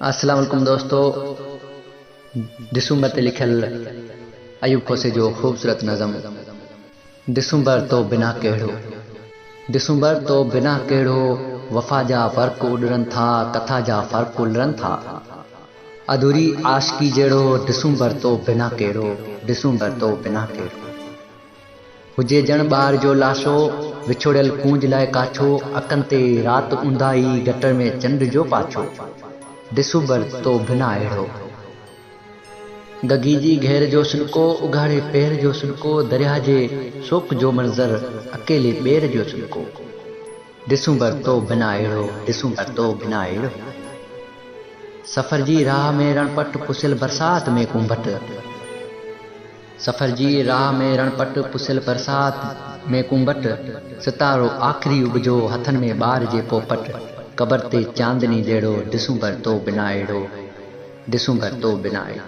अस्सलाम वालेकुम दोस्तों। दिसंबर ते लिखल अयूब खोसे जो खूबसूरत नज़म। दिसंबर तो बिना केड़ो, दिसंबर तो बिना केड़ो, वफा जा फर्क उड़रन था, कथा जा फर्क उड़रन था। अधूरी आशिकी जेड़ो, दिसंबर तो बिना केड़ो, दिसंबर तो बिना केड़ो। हुजे जण ॿार जो लाशो, विछोड़ियल कूंज लाइ काछो, अकन ते रात उंधाई, गटर में चंड जो पाछो। दिसंबर तो बिना अहिड़ो। गगीजी घेर जो सुनको, उघाड़े पैर जो सुनको, दरिया जे शोक जो मंज़र, अकेले ॿेर जो सुनको। दिसंबर तो बिना अहिड़ो, दिसंबर तो बिना अहिड़ो। सफ़र जी राह में रणपट, पुसियल बरसात में कुंभट। सफ़र जी राह में रणपट, पुसियल बरसात में कुंभट। सितारो आख़िरी उबजो, हथन में ॿार जे पोपट। कबर ते चांदनी जहिड़ो, दिसंबर तो बिना अहिड़ो, दिसंबर तो बिना अहिड़ो।